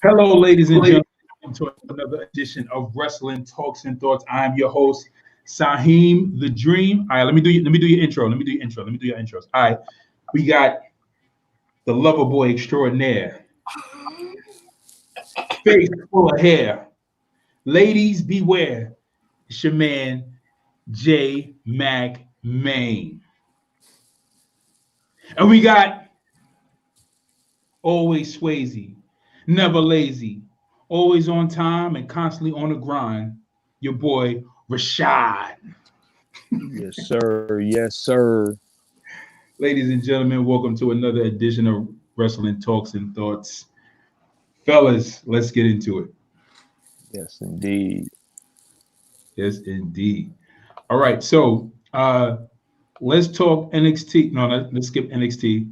Hello, ladies and gentlemen, to another edition of Wrestling Talks and Thoughts. I'm your host, Saheem the Dream. All right, let me do your intro. Let me do your intro. Let me do your intros. All right, we got the lover boy extraordinaire, face full of hair. Ladies, beware. It's your man, J Mac Main. And we got always Swayze, never lazy, always on time and constantly on the grind. Your boy, Rashad. Yes, sir. Yes, sir. Ladies and gentlemen, welcome to another edition of Wrestling Talks and Thoughts. Fellas, let's get into it. Yes, indeed. Yes, indeed. All right, so let's talk NXT. No, let's skip NXT.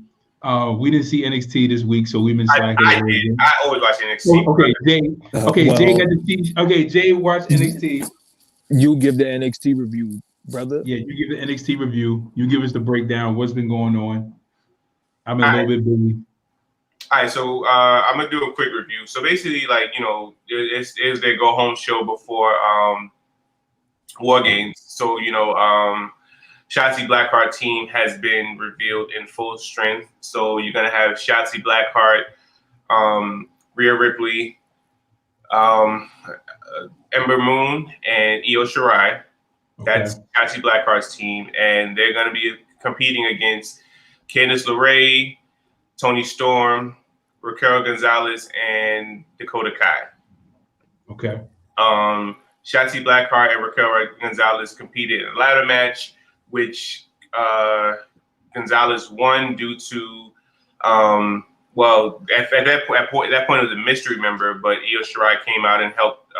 We didn't see NXT this week, so we've been slacking I a little did. bit. I always watch NXT. Oh, okay, Jay. Okay, Jay got Well, to see. Okay, Jay watched NXT. you give the NXT review, brother. Yeah, you give the NXT review. You give us the breakdown. What's been going on? I'm a All little right. bit busy. All right. So I'm gonna do a quick review. So basically, like it's their go home show before War Games. So Shotzi Blackheart team has been revealed in full strength. So you're gonna have Shotzi Blackheart, Rhea Ripley, Ember Moon, and Io Shirai. That's Okay. Shotzi Blackheart's team, and they're going to be competing against Candice LeRae, Tony Storm, Raquel Gonzalez, and Dakota Kai. Okay. Shotzi Blackheart and Raquel Gonzalez competed in a ladder match, which Gonzalez won due to at that point it was a mystery member, but Io Shirai came out and helped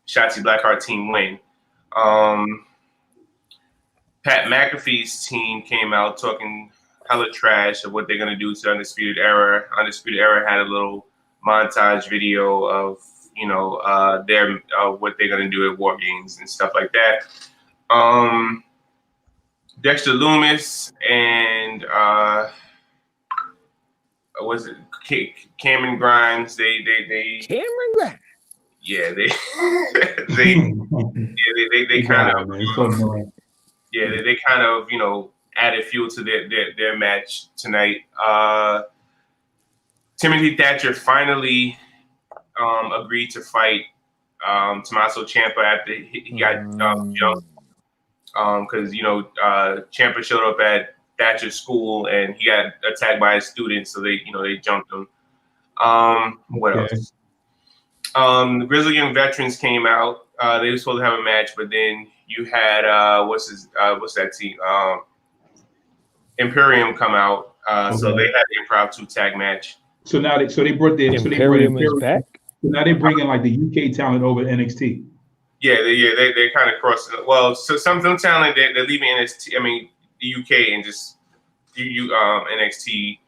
Shotzi Blackheart team win. Pat McAfee's team came out talking hella trash of what they're gonna do to Undisputed Era. Undisputed Era had a little montage video of their what they're gonna do at War Games and stuff like that. Dexter Loomis and was it Cameron Grimes? Cameron Grimes. Yeah, they they kind of they kind of added fuel to their match tonight. Timothy Thatcher finally agreed to fight Tommaso Ciampa after he got jumped because Ciampa showed up at Thatcher's school and he got attacked by his students, so they jumped him. What else? The Grizzly Young Veterans came out. They were supposed to have a match, but then you had what's that team? Imperium come out. So they had the impromptu tag match. So now they brought Imperium is back. So now they're bringing like the UK talent over to NXT. Yeah, they kind of crossing. Well, so some talent they're leaving NXT. I mean the UK and just NXT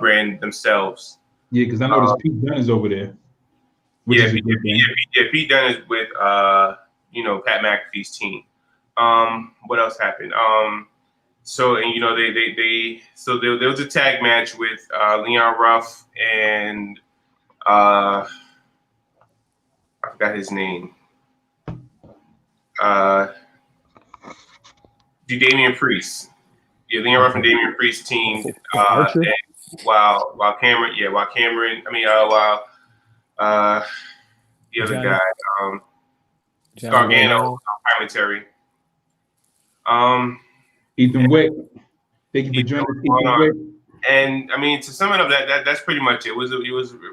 brand themselves. Yeah, because I noticed Pete Dunne is over there. Pete Dunne is with Pat McAfee's team. What else happened? So there was a tag match with Leon Ruff and I forgot his name. Damian Priest. Yeah, Leon Ruff and Damian Priest team. While Cameron, the other guy, Gargano, commentary. Ethan Wick. Thank you for joining us, Ethan Wick. And I mean, to sum it up, that's pretty much it. It was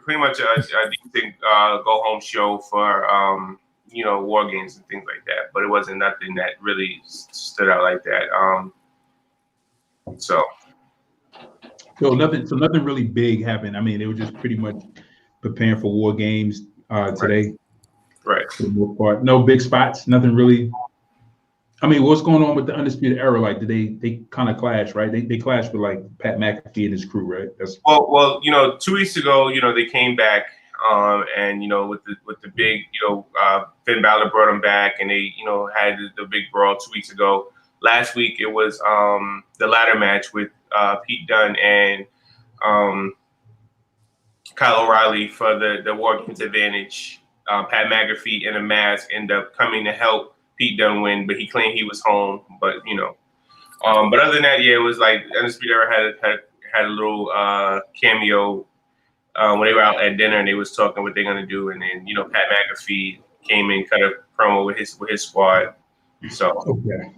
pretty much a decent go home show for War Games and things like that. But it wasn't nothing that really stood out like that. So nothing really big happened. I mean, they were just pretty much preparing for War Games today. Right. For the most part, no big spots. Nothing really. I mean, what's going on with the Undisputed Era? Like, they kind of clash, right? They clash with like Pat McAfee and his crew, right? Well, 2 weeks ago, they came back, and with the big, Finn Balor brought them back, and they, had the big brawl 2 weeks ago. Last week it was the ladder match with Pete Dunne and Kyle O'Reilly for the War Games advantage. Pat McAfee in a mask ended up coming to help Pete Dunne win, but he claimed he was home. But but other than that, yeah, it was like Undisputed Era had a little cameo when they were out at dinner and they was talking what they're gonna do, and then Pat McAfee came in, cut a promo with his squad. So okay,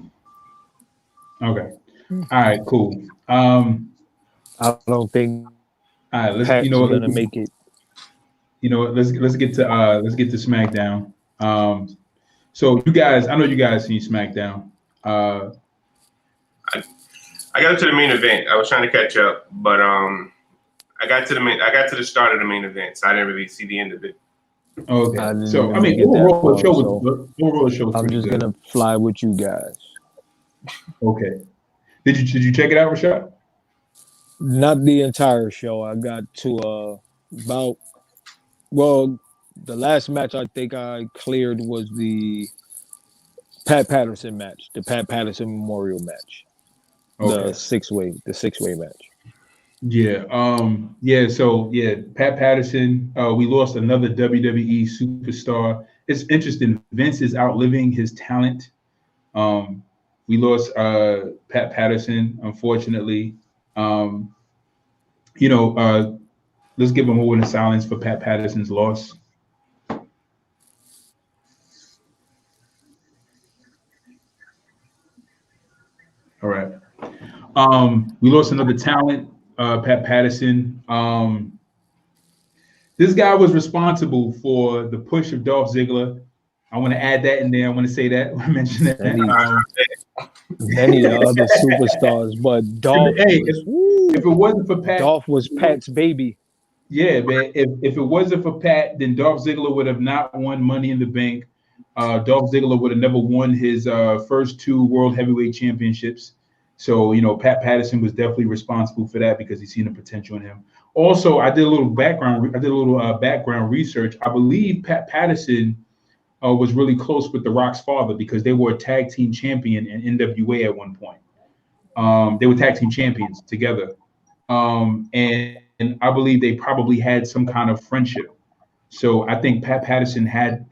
all right, cool. I don't think all right, let's Pat's gonna make it. Let's get to SmackDown. So you guys, I know you guys seen SmackDown. I got to the main event. I was trying to catch up, but I got to the start of the main event, so I didn't really see the end of it. Okay. So I mean, overall the show was I'm just good. gonna fly with you guys. Okay. Did you check it out, Rashad? Not the entire show. I got to the last match I think I cleared was the Pat Patterson match, the Pat Patterson Memorial match, the six-way match. Yeah. So Pat Patterson. We lost another WWE superstar. It's interesting. Vince is outliving his talent. We lost Pat Patterson, unfortunately. Let's give a moment of silence for Pat Patterson's loss. All right. We lost another talent, Pat Patterson. This guy was responsible for the push of Dolph Ziggler. I want to add that in there. I want to say that. I mentioned that. Many other superstars, but Dolph. If it wasn't for Pat, Dolph was Pat's baby. Yeah, man. If it wasn't for Pat, then Dolph Ziggler would have not won Money in the Bank. Dolph Ziggler would have never won his first 2 World Heavyweight Championships. So, Pat Patterson was definitely responsible for that because he's seen the potential in him. Also, I did a little background research. I believe Pat Patterson was really close with The Rock's father because they were a tag team champion in NWA at one point. They were tag team champions together. And I believe they probably had some kind of friendship. So I think Pat Patterson had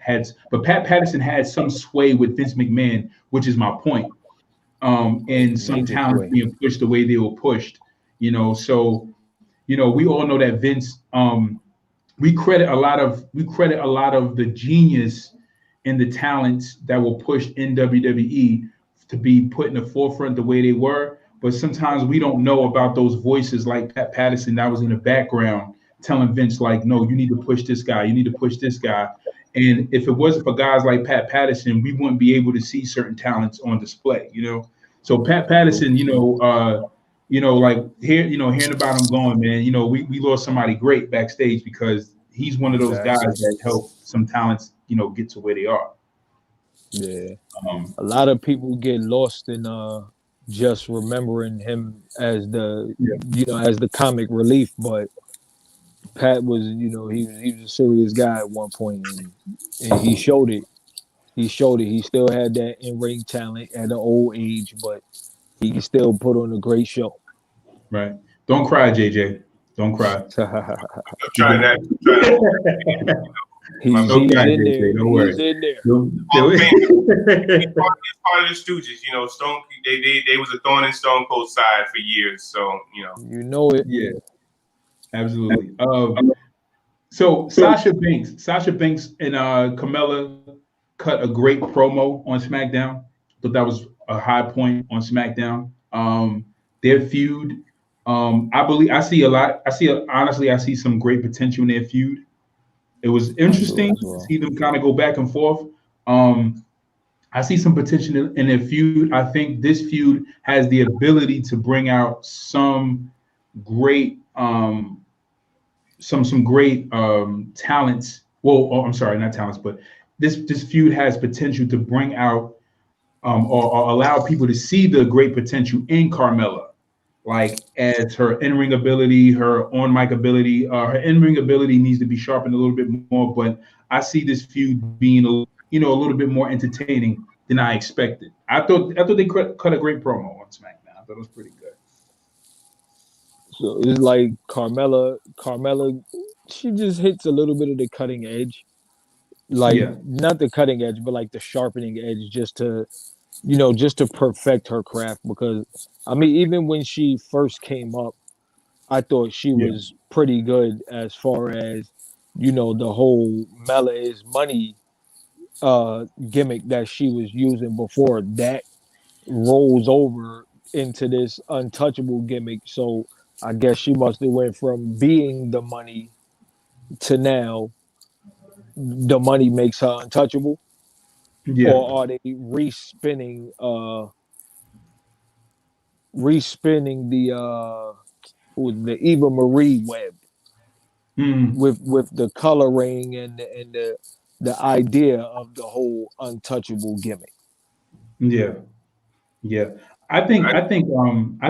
some sway with Vince McMahon, which is my point. And some talent being pushed the way they were pushed, So, we all know that Vince. We credit a lot of the genius and the talents that were pushed in WWE to be put in the forefront the way they were. But sometimes we don't know about those voices like Pat Patterson that was in the background telling Vince, like, no, you need to push this guy. You need to push this guy. And if it wasn't for guys like Pat Patterson, we wouldn't be able to see certain talents on display, So Pat Patterson, like hearing about him going, man, we lost somebody great backstage because he's one of those guys that help some talents, get to where they are. Yeah. A lot of people get lost in just remembering him as as the comic relief, but Pat was, he was a serious guy at one point, and he showed it. He showed it. He still had that in-ring talent at an old age, but he still put on a great show. Right. Don't cry, JJ. Don't cry. I'm trying that. He's in there. Don't worry. He's in there. He's part of the Stooges. Stone. They was a thorn in Stone Cold's side for years. So You know it. Yeah. Absolutely. So Sasha Banks and Carmella cut a great promo on SmackDown. But that was a high point on SmackDown. Their feud. I see some great potential in their feud. It was interesting to see them kind of go back and forth. I see some potential in their feud. I think this feud has the ability to bring out some great some great talents. Well, I'm sorry, not talents, but this feud has potential to bring out or allow people to see the great potential in Carmella. Like as her in-ring ability, her on-mic ability, her in-ring ability needs to be sharpened a little bit more. But I see this feud being a little bit more entertaining than I expected. I thought they cut a great promo on SmackDown. I thought it was pretty good. So it's like Carmella she just hits a little bit of the cutting edge, like Yeah, not the cutting edge, but like the sharpening edge, just to just to perfect her craft. Because I mean, even when she first came up, I thought she yeah, was pretty good as far as the whole Mela is money gimmick that she was using before that rolls over into this untouchable gimmick. So I guess she must have went from being the money to now the money makes her untouchable, yeah. or are they respinning the Eva Marie web Mm, with the coloring and the idea of the whole untouchable gimmick. yeah, yeah. I, I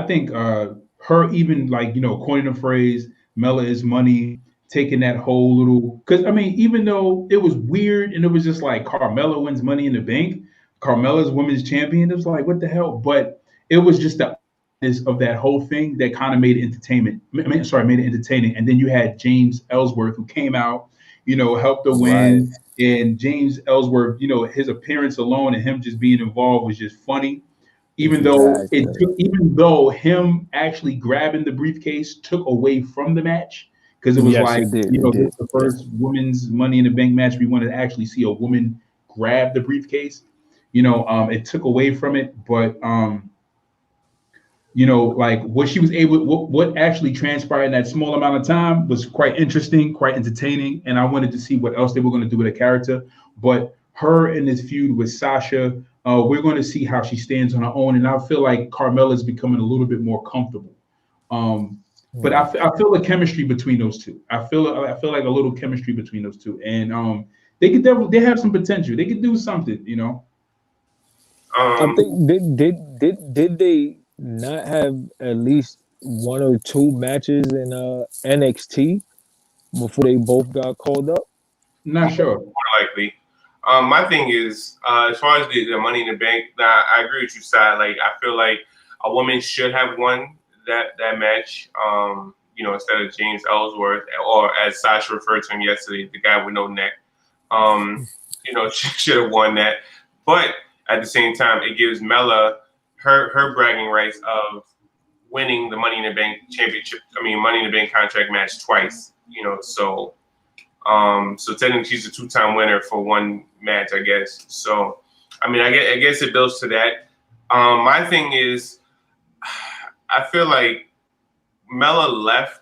think her even like coining the phrase "Mela is money," taking that whole little because I mean even though it was weird and it was just like Carmella wins Money in the Bank, Carmella's women's champion. It was like what the hell, but it was just the of that whole thing that kind of made it entertainment. Sorry, made it entertaining. And then you had James Ellsworth who came out, helped the Right. win. And James Ellsworth, his appearance alone and him just being involved was just funny Exactly. even though him actually grabbing the briefcase took away from the match because it was Yes, like it did. It this did. is the first women's Money in the Bank match we want to actually see a woman grab the briefcase. It took away from it, but like what she was able, what actually transpired in that small amount of time was quite interesting, quite entertaining, and I wanted to see what else they were going to do with the character. But her in this feud with Sasha, we're going to see how she stands on her own, and I feel like Carmella is becoming a little bit more comfortable. Um, but Hmm. I feel the chemistry between those two. I feel like a little chemistry between those two, and they could definitely they have some potential. They could do something. I um, think did they not have at least one or two matches in NXT before they both got called up? Not sure. more likely. My thing is, as far as the Money in the Bank, I agree with you, Side. Like, I feel like a woman should have won that match. Instead of James Ellsworth, or as Sasha referred to him yesterday, the guy with no neck. Um, she should have won that. But at the same time, it gives Mela her bragging rights of winning the Money in the Bank championship. I mean, Money in the Bank contract match twice. So technically she's a two-time winner for one match, I guess. So, I mean, I guess it builds to that. My thing is, I feel like Mela left,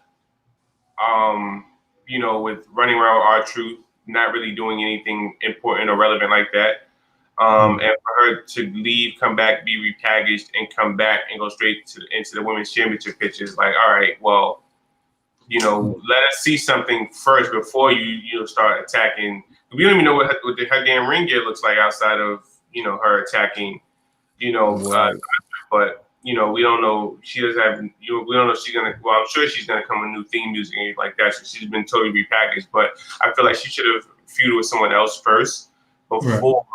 with running around with R-Truth, not really doing anything important or relevant like that. And for her to leave, come back, be repackaged, and come back and go straight into the women's championship pitches, like, all right, well, let us see something first before you start attacking. We don't even know what her damn ring gear looks like outside of her attacking. Right. But we don't know. She doesn't have. We don't know if she's gonna. Well, I'm sure she's gonna come with new theme music and like that. So she's been totally repackaged. But I feel like she should have feuded with someone else first Right. before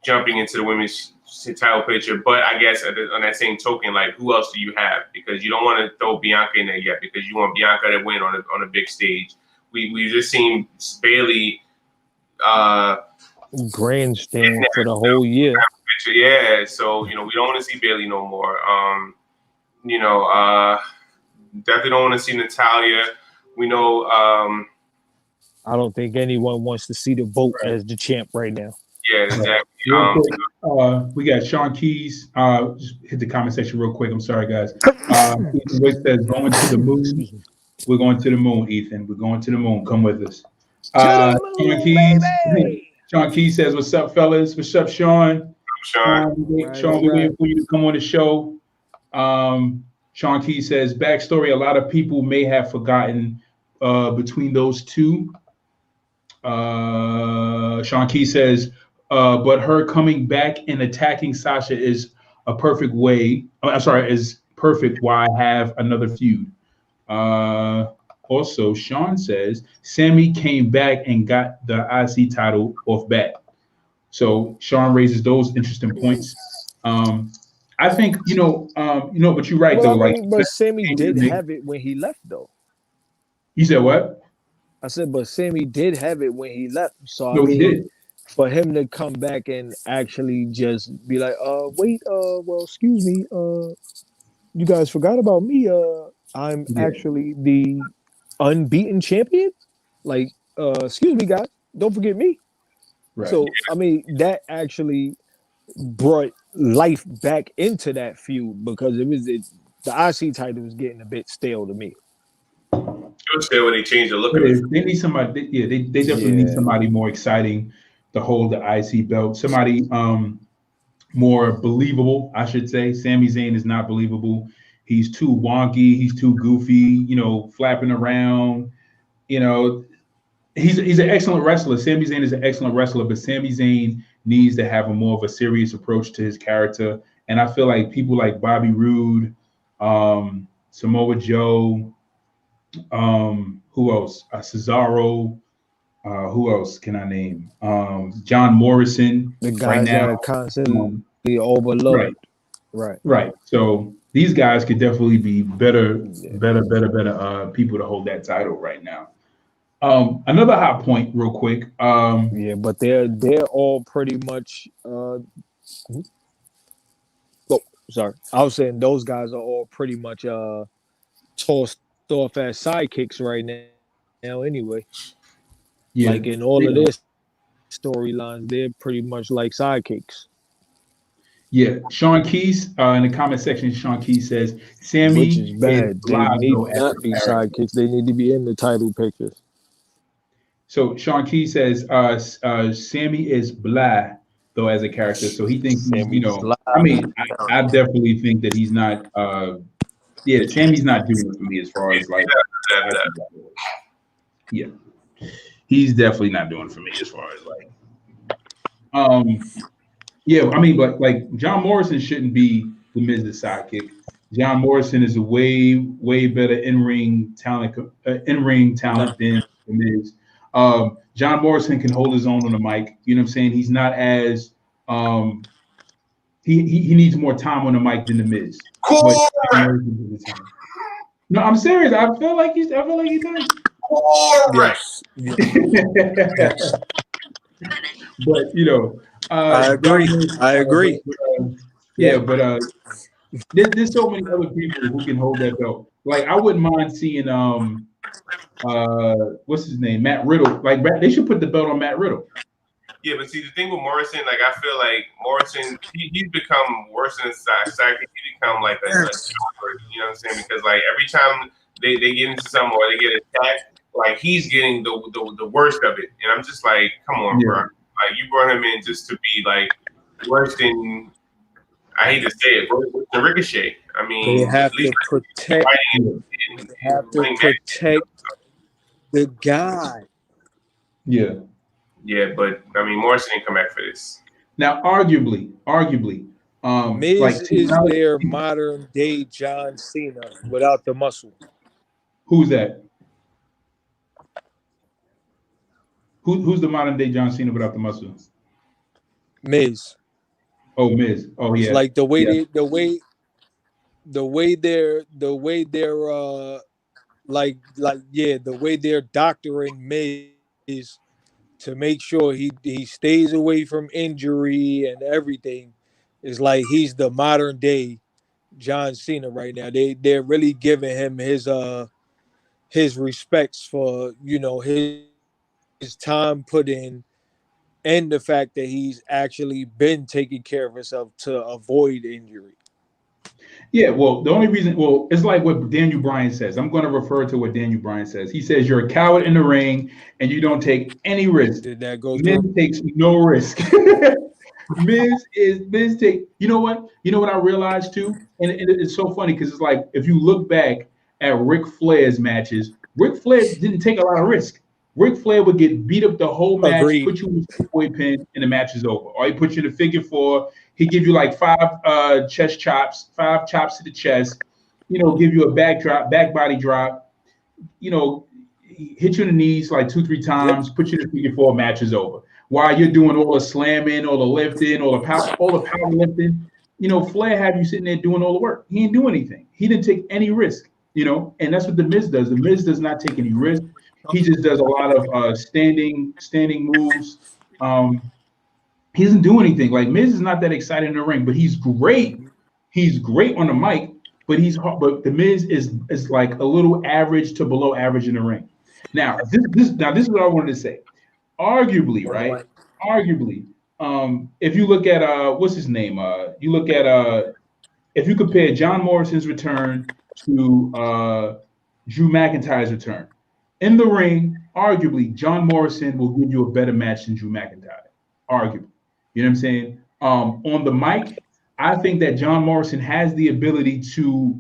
jumping into the women's title picture. But I guess on that same token, like, who else do you have? Because you don't want to throw Bianca in there yet, because you want Bianca to win on a big stage. We just seen Bailey. Grandstand for the whole year. Yeah, so we don't want to see Bailey no more. Definitely don't want to see Natalia. We know. I don't think anyone wants to see the vote Right. as the champ right now. Yeah, exactly. Real quick, we got Sean Keys. Just hit the comment section real quick. I'm sorry, guys. Ethan Wick says, going to the moon. Excuse me. We're going to the moon, Ethan. We're going to the moon. Come with us. To the moon, baby! Sean Keys says, what's up, fellas? What's up, Sean? Sean. Sean, we're waiting for you to come on the show. Sean Keys says, backstory, a lot of people may have forgotten between those two. Sean Key says, but her coming back and attacking Sasha is a perfect way. I'm sorry, is perfect. Why have another feud? Also, Sean says Sammy came back and got the IC title off bat. So Sean raises those interesting points. I think but you're right Well, though. I Like, mean, but Sammy did have it when he left, though. you said what? I said, but Sammy did have it when he left. So I No, he mean, did. for him to come back and actually just be like, wait, well, excuse me, you guys forgot about me. I'm Yeah, actually the unbeaten champion. Like, excuse me, guys, don't forget me. right. So I mean, that actually brought life back into that feud because the IC title was getting a bit stale to me. It was there when they changed the look It of it. is. They need somebody. Yeah, they definitely need Yeah. somebody more exciting to hold the IC belt. Somebody more believable, I should say. Sami Zayn is not believable. He's too wonky. He's too goofy. Flapping around. You know, he's an excellent wrestler. Sami Zayn is an excellent wrestler, but Sami Zayn needs to have a more of a serious approach to his character. And I feel like people like Bobby Roode, Samoa Joe, who else? Cesaro. Who else can I name? John Morrison. The Right guys that now, are constantly right, overlooked. Right. right. So these guys could definitely be better, Yeah. better people to hold that title right now. Another hot point, real quick. Yeah, but they're all pretty much sorry. I was saying those guys are all pretty much tossed off as sidekicks right now anyway. Yeah, Like in all of their storylines, they're pretty much like sidekicks. yeah. Sean Keys in the comment section. Sean Keys says Which is Sammy is bad. They live need though as not a be character. sidekicks. They need to be in the title pictures. So Sean Key says Sammy is blah though as a character. So he thinks he's, Sammy's I live. mean, I definitely think that he's not yeah, Sammy's not doing it for me as far as like yeah. He's definitely not doing it for me as far as yeah, I mean, but like John Morrison shouldn't be the Miz's sidekick. John Morrison is a way better in-ring talent than the Miz. John Morrison can hold his own on the mic. You know what I'm saying? He's not as he needs more time on the mic than the Miz. But no, I'm serious. I feel like he does. Yes. Yes. But I agree. I agree. Yeah, but there's so many other people who can hold that belt. Like I wouldn't mind seeing what's his name, Matt Riddle. Like they should put the belt on Matt Riddle. Yeah, but see the thing with Morrison, like I feel like Morrison, he's become worse than sidekick. He become like a jobber, you know what I'm saying? Because like every time they get into something or they get attacked, like he's getting the worst of it, and I'm just like, come on, bro. Like you brought him in just to be like worse than, I hate to say it, but the Ricochet. I mean, they have to protect. They have to protect the guy. Yeah. Yeah, but I mean, Morrison didn't come back for this. Now, arguably, Miz like is their modern day John Cena without the muscle. Who's that? Who's the modern day John Cena without the muscle? Miz. Oh, Miz. Oh, yeah. It's like the way the way they're the way they're doctoring Miz to make sure he stays away from injury and everything is like he's the modern day John Cena right now. They're really giving him his respects for his time put in and the fact that he's actually been taking care of himself to avoid injury. Yeah, well, the only reason, it's like what Daniel Bryan says. I'm going to refer to what Daniel Bryan says. He says, you're a coward in the ring and you don't take any risk. Did that go Miz through? takes no risk. Miz take, you know what I realized too? And it's so funny because it's like, if you look back at Ric Flair's matches, Ric Flair didn't take a lot of risk. Ric Flair would get beat up the whole match, Agreed. put you in the boy pin, and the match is over. Or he put you in a figure four. He give you like 5 chest chops, 5 chops to the chest. Give you a back body drop. Hit you in the knees like 2-3 times. Put you in the figure four. Match is over. While you're doing all the slamming, all the lifting, all the power lifting, Flair have you sitting there doing all the work. He didn't do anything. He didn't take any risk. And that's what the Miz does. The Miz does not take any risk. He just does a lot of standing moves. He doesn't do anything. Like Miz is not that excited in the ring, but he's great. He's great on the mic, but but the Miz is like a little average to below average in the ring. Now this is what I wanted to say. Arguably, right? Arguably, if you look at what's his name? You look at if you compare John Morrison's return to Drew McIntyre's return in the ring, arguably John Morrison will give you a better match than Drew McIntyre. Arguably, you know what I'm saying? On the mic, I think that John Morrison has the ability to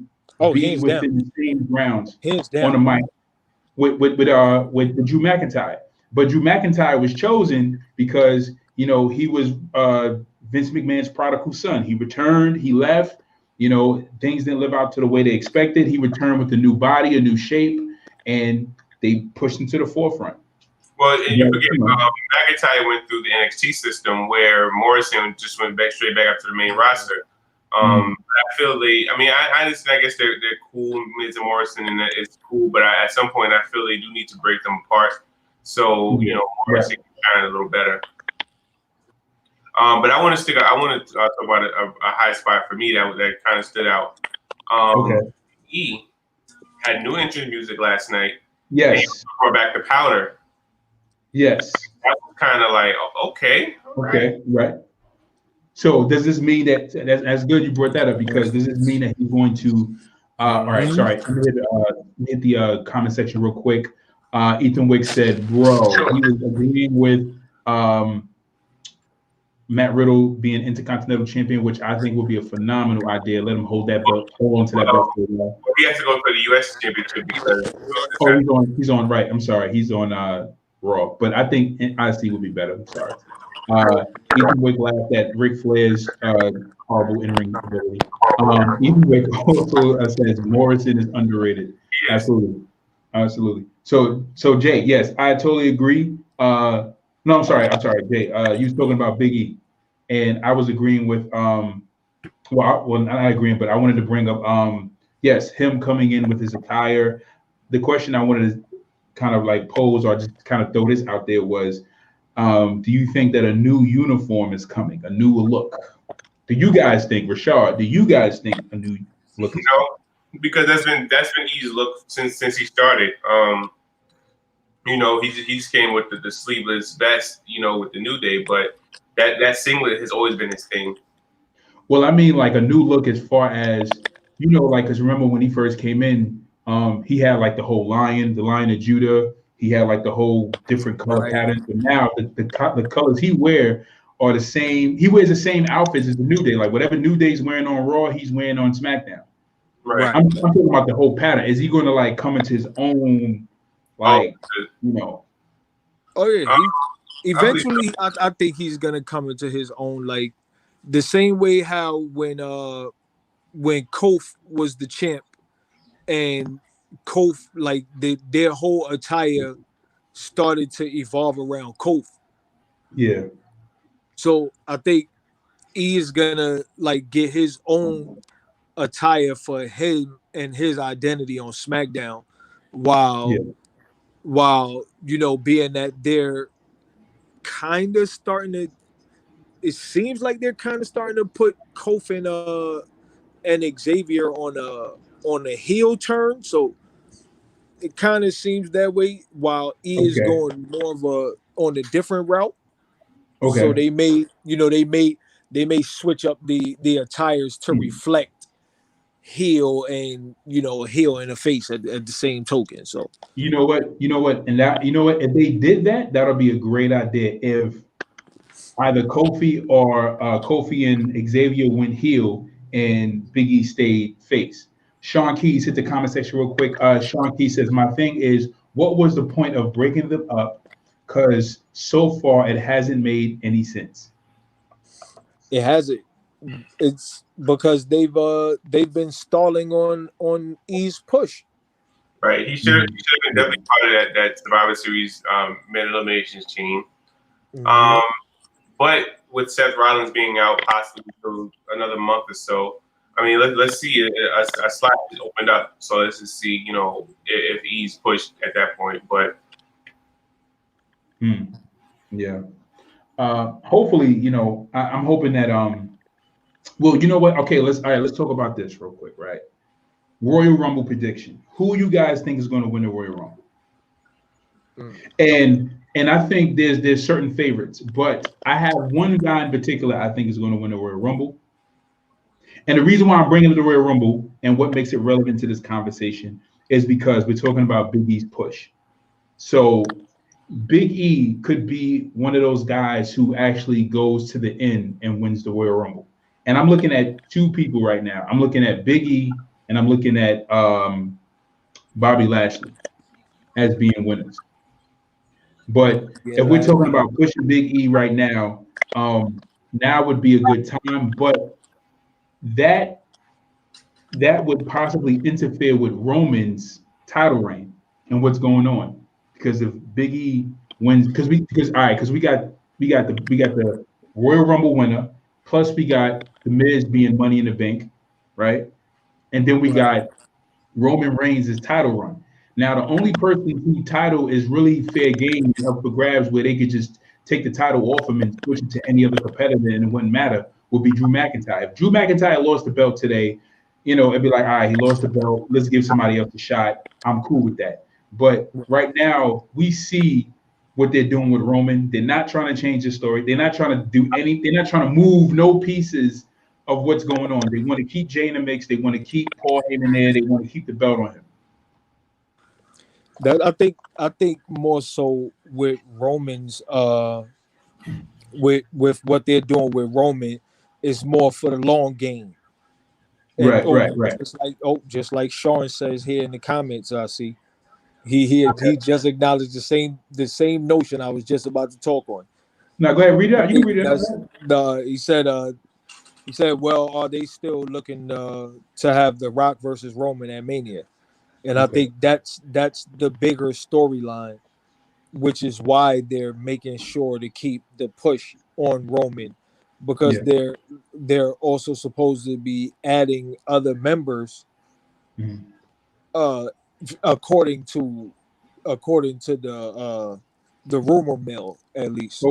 be within the same grounds on the mic with Drew McIntyre. But Drew McIntyre was chosen because he was Vince McMahon's prodigal son. He returned, he left. Things didn't live out to the way they expected. He returned with a new body, a new shape, and they pushed him to the forefront. Well, and you forget McIntyre went through the NXT system where Morrison just went straight back up to the main roster. I feel I guess they're cool, Miz and Morrison, and it's cool. But at some point, I feel they do need to break them apart. So Morrison can shine a little better. But I want to talk about a high spot for me that kind of stood out. E had new entrance music last night. Yes. And he brought back the powder. Yes. That was kind of like, okay. Right. So does this mean that's good you brought that up, because does this mean that he's going to all right, sorry. I'm gonna hit the comment section real quick. Ethan Wick said, bro, he was agreeing with Matt Riddle being Intercontinental Champion, which I think will be a phenomenal idea. Let him hold on to that belt for a while. He has to go for the U.S. Championship because he's on right. I'm sorry, he's on Raw, but I think IC would be better. I'm sorry. Ethan Wick laughed at Ric Flair's horrible in-ring ability. Ethan Wick also says Morrison is underrated. Yes. Absolutely. So Jay, yes, I totally agree. No, I'm sorry, Jay. You was talking about Big E, and I was agreeing with not agreeing, but I wanted to bring up yes, him coming in with his attire. The question I wanted to kind of like pose or just kind of throw this out there was, do you think that a new uniform is coming, a new look? Do you guys think, Rashad? Do you guys think a new look is coming? Because that's been E's look since he started. He just came with the sleeveless vest, with the New Day, but that singlet has always been his thing. Well, I mean, like a new look as far as because remember when he first came in, he had like the whole the Lion of Judah. He had like the whole different color patterns, but now the colors he wear are the same. He wears the same outfits as the New Day. Like whatever New Day's wearing on Raw, he's wearing on SmackDown. Right. I'm talking about the whole pattern. Is he going to like come into his own, like Oh yeah. Eventually, I think he's gonna come into his own, like the same way how when Kof was the champ and Kof, like their whole attire started to evolve around Kof. Yeah. So I think he is gonna like get his own attire for him and his identity on SmackDown, while being that they're kind of starting to. It seems like they're kind of starting to put Kofi and Xavier on a heel turn. So it kind of seems that way, while E is going more of on a different route. Okay. So they may switch up the attires to reflect heel and a heel and a face at the same token. So you know what, and if they did that, that'll be a great idea. If either Kofi or Kofi and Xavier went heel and Big E stayed face. Sean Keys, hit the comment section real quick. Sean Keys says, my thing is, what was the point of breaking them up? Because so far it hasn't made any sense. It hasn't. It's because they've been stalling on E's push. Right. He should have been definitely part of that Survivor Series men eliminations team. But with Seth Rollins being out possibly for another month or so, I mean, let's see. A slot is opened up, so let's just see, if E's pushed at that point. But Yeah. Hopefully, I'm hoping that well, you know what? Okay, let's talk about this real quick, right? Royal Rumble prediction. Who you guys think is going to win the Royal Rumble? And I think there's certain favorites, but I have one guy in particular I think is going to win the Royal Rumble. And the reason why I'm bringing up the Royal Rumble and what makes it relevant to this conversation is because we're talking about Big E's push. So Big E could be one of those guys who actually goes to the end and wins the Royal Rumble. And I'm looking at two people right now. I'm looking at Big E and I'm looking at Bobby Lashley as being winners. But if we're talking about pushing Big E right now, now would be a good time. But that would possibly interfere with Roman's title reign and what's going on. Because if Big E wins, because we got the Royal Rumble winner, plus we got the Miz being Money in the Bank, right? And then we got Roman Reigns' title run. Now, the only person whose title is really fair game and up for grabs, where they could just take the title off him and switch it to any other competitor and it wouldn't matter, would be Drew McIntyre. If Drew McIntyre lost the belt today, it'd be like, all right, he lost the belt. Let's give somebody else a shot. I'm cool with that. But right now, we see what they're doing with Roman. They're not trying to change the story. They're not trying to do anything. They're not trying to move no pieces of what's going on. They want to keep Jay in the mix. They want to keep Paul Heyman there. They want to keep the belt on him. That I think more so with Roman's with what they're doing with Roman is more for the long game. And right. Just like Sean says here in the comments, I see. He just acknowledged the same notion I was just about to talk on. Now go ahead, read it out. You can read it out. He said, well, are they still looking to have The Rock versus Roman at Mania? And I think that's the bigger storyline, which is why they're making sure to keep the push on Roman, because they're also supposed to be adding other members, according to the rumor mill, at least.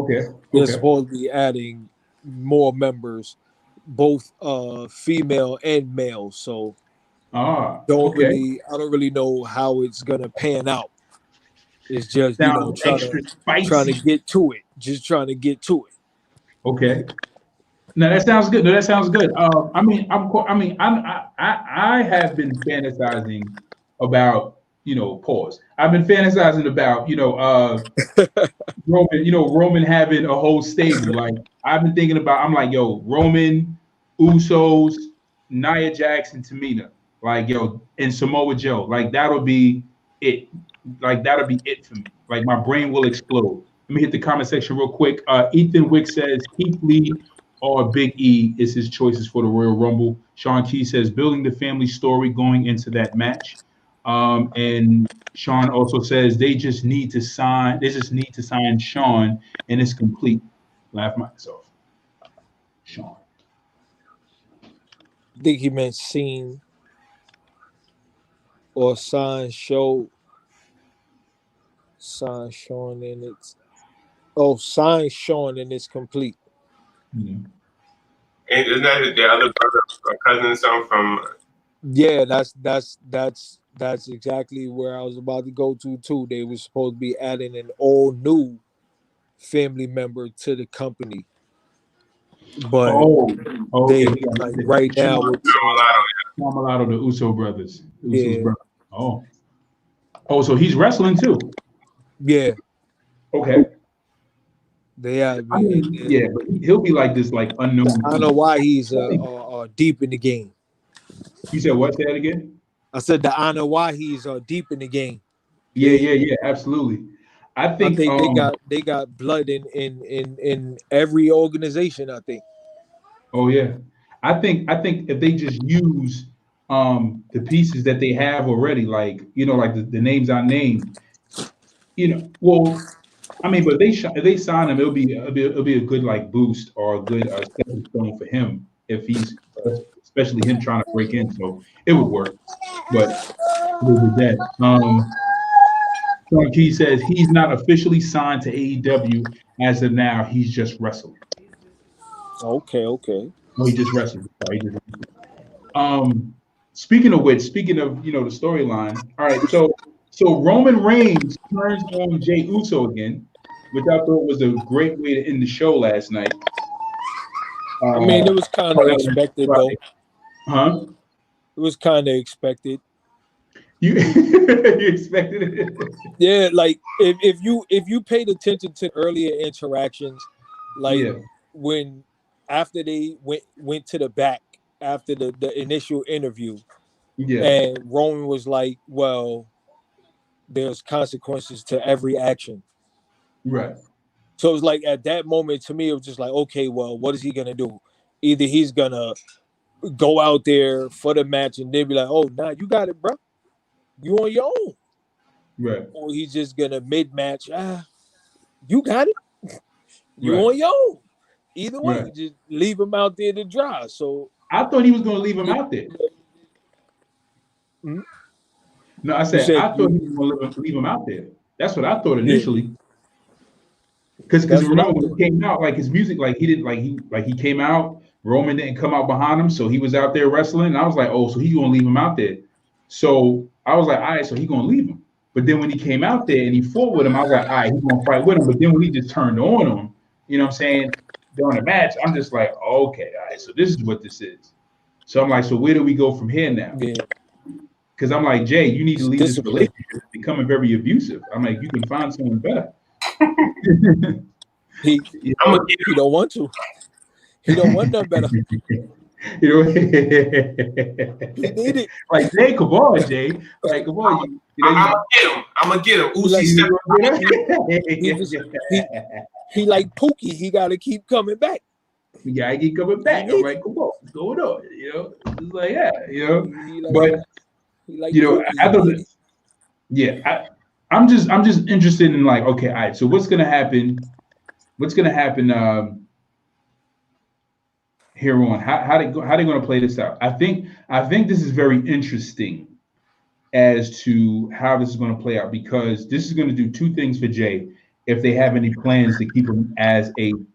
They're supposed to be adding more members, both female and male. So I don't really know how it's gonna pan out. It's just trying to get to it. Just trying to get to it. Okay. No, that sounds good. I have been fantasizing about pause. I've been fantasizing about Roman having a whole stable. Like I've been thinking about. I'm like, Roman, Usos, Nia Jax, and Tamina. Like and Samoa Joe. Like that'll be it. Like that'll be it for me. Like my brain will explode. Let me hit the comment section real quick. Ethan Wick says Keith Lee or Big E is his choices for the Royal Rumble. Sean Key says building the family story going into that match. And Sean also says they just need to sign Sean and it's complete. Laugh myself. Sean. I think he meant scene or sign Sean and it's sign Sean and it's complete. And isn't that the other brother or cousin son from? Yeah, that's exactly where I was about to go to too. They were supposed to be adding an all new family member to the company, but they like right now with Marmalado, the Uso brothers. So he's wrestling too. Yeah. Okay. They have. But he'll be like this, like unknown. I don't know why he's deep in the game. You said what? Say that again. I said that I know why he's deep in the game. Yeah, absolutely. I think they got blood in every organization. I think. Oh yeah, I think if they just use the pieces that they have already, like like the names I named, but if they sign him, it'll be a good like boost or a good stepping stone for him if he's especially him trying to break in. So it would work, but with that, Sean Key says he's not officially signed to AEW as of now. He's just wrestling. Okay. Oh, he just wrestled. Sorry, he just wrestled. Speaking of which, speaking of the storyline. All right, so Roman Reigns turns on Jey Uso again, which I thought was a great way to end the show last night. I mean, it was kind of expected, though. Huh? It was kind of expected. You you expected it? Yeah, like if you paid attention to earlier interactions, like when after they went to the back after the initial interview, and Roman was like, "Well, there's consequences to every action." Right. So it was like at that moment to me, it was just like, okay, well, what is he gonna do? Either he's gonna go out there for the match and then be like, "Oh, nah, you got it, bro. You on your own." Right. Or he's just gonna mid-match, you got it. You right. on your own. Either way, Right. just leave him out there to dry. So I thought he was going to leave him out there. Hmm? No, I said I thought he was going to leave him out there. That's what I thought initially. Because remember when he came out, like his music, like he didn't he came out. Roman didn't come out behind him, so he was out there wrestling. And I was like, oh, so he's going to leave him out there. So I was like, all right, so he's going to leave him. But then when he came out there and he fought with him, I was like, all right, he's going to fight with him. But then when he just turned on him, you know what I'm saying, during the match, I'm just like, okay, all right, so this is what this is. So I'm like, so where do we go from here now? Because I'm like, Jay, you need to leave this relationship. It's becoming very abusive. I'm like, you can find someone better. He don't want to. He don't want nothing better. He need it. Like, Jay, come on, Jay. Like, come on. I'm gonna get him. He like Pookie. He got to keep coming back. Yeah, I keep coming back. I'm like, come on, what's going on? It's like, but I thought that, I'm just interested in like, okay, all right, so what's gonna happen? What's gonna happen here on? How they gonna play this out? I think this is very interesting as to how this is gonna play out, because this is gonna do two things for Jay if they have any plans to keep him as to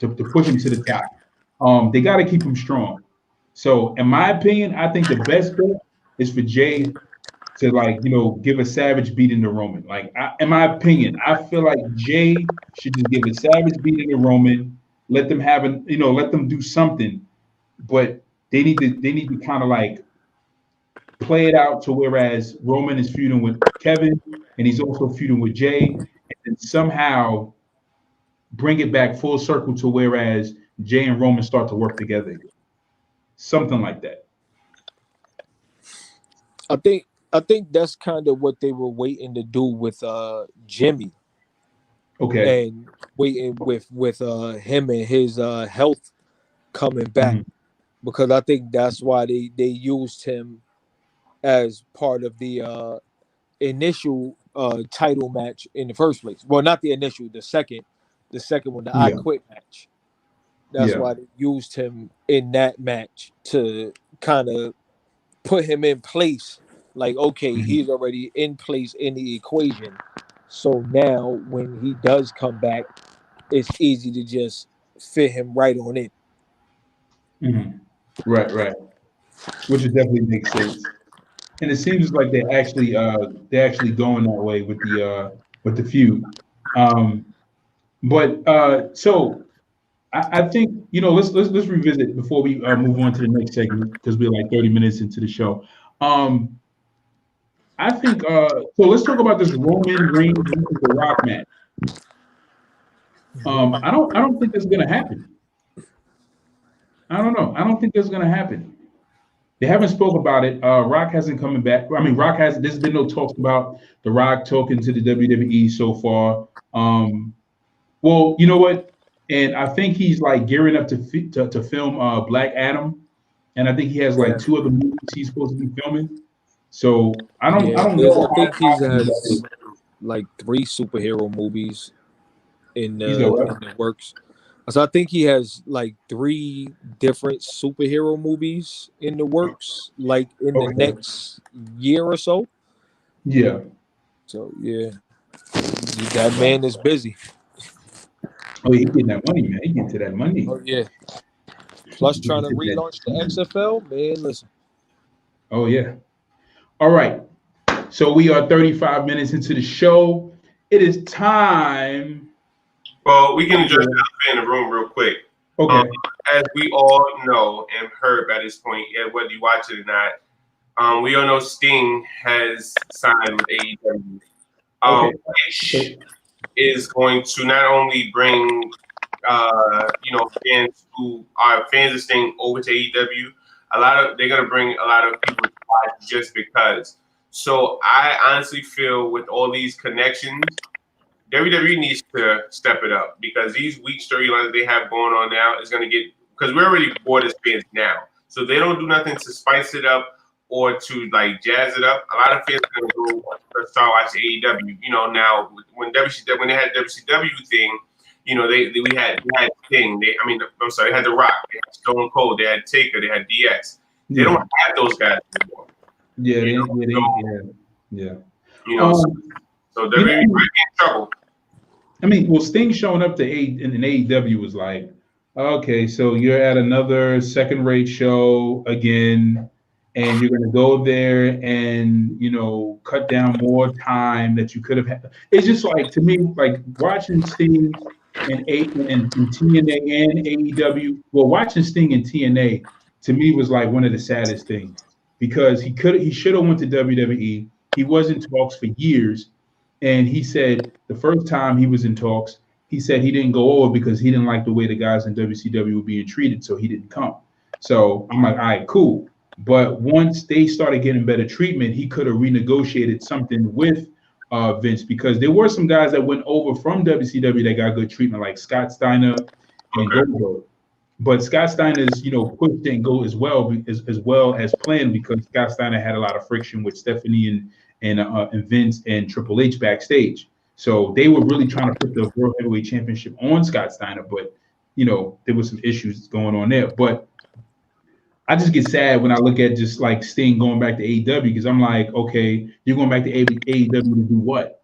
push him to the top. They got to keep him strong. So in my opinion, I think the best bet is for Jay to give a savage beating to Roman. Like, in my opinion, I feel like Jay should just give a savage beating to Roman. Let them let them do something, but they need to kind of like play it out to whereas Roman is feuding with Kevin and he's also feuding with Jay, and then somehow bring it back full circle to whereas Jay and Roman start to work together. Something like that. I think that's kind of what they were waiting to do with Jimmy. Okay. And waiting with him and his health coming back. Because I think that's why they used him as part of the initial title match in the first place. Well, not the initial, the second one, the I Quit match. That's why they used him in that match to kind of put him in place. Like, okay, he's already in place in the equation. So now when he does come back, it's easy to just fit him right on in. Right. Which definitely makes sense. And it seems like they're actually going that way with the feud. So I think let's revisit before we move on to the next segment, because we're like 30 minutes into the show. I think so. Let's talk about this Roman Reigns versus The Rock match. I don't think that's gonna happen. I don't know. I don't think that's gonna happen. They haven't spoke about it. Rock hasn't coming back. I mean, there's been no talks about The Rock talking to the WWE so far. Well, you know what? And I think he's like gearing up to film Black Adam, and I think he has like 2 other movies he's supposed to be filming. So I don't know. I think he has like 3 superhero movies in the works. So I think he has like 3 different superhero movies in the works, like in the next year or so. Yeah. So yeah. That man is busy. Oh, he getting that money, man. He getting to that money. Oh yeah. Plus, trying to relaunch the XFL, man. Listen. Oh yeah. All right. So we are 35 minutes into the show. It is time. Well, we can address the elephant in the room real quick. Okay. As we all know and heard by this point, whether you watch it or not, we all know Sting has signed with AEW, which is going to not only bring fans who are fans of Sting over to AEW. They're gonna bring a lot of people to watch just because. So I honestly feel with all these connections, WWE needs to step it up because these weak storylines they have going on now is gonna get because we're already bored as fans now. So they don't do nothing to spice it up or to like jazz it up. A lot of fans are gonna go start watching AEW. Now when they had WCW thing. We had Sting. They had The Rock. They had Stone Cold. They had Taker. They had DX. They don't have those guys anymore. So they're really in trouble. I mean, well, Sting showing up to in AEW was like, okay, so you're at another second-rate show again, and you're gonna go there and cut down more time that you could have had. It's just like to me, like watching Sting. And TNA and AEW. Well, watching Sting and TNA to me was like one of the saddest things because he should have went to WWE. He was in talks for years, and he said the first time he was in talks, he said he didn't go over because he didn't like the way the guys in WCW were being treated, so he didn't come. So I'm like, all right, cool. But once they started getting better treatment, he could have renegotiated something with Vince, because there were some guys that went over from WCW that got good treatment, like Scott Steiner and Goldberg. But Scott Steiner's, push didn't go as well as planned because Scott Steiner had a lot of friction with Stephanie and Vince and Triple H backstage. So they were really trying to put the World Heavyweight Championship on Scott Steiner, but there was some issues going on there. But I just get sad when I look at just like Sting going back to AEW because I'm like, okay, you're going back to AEW to do what?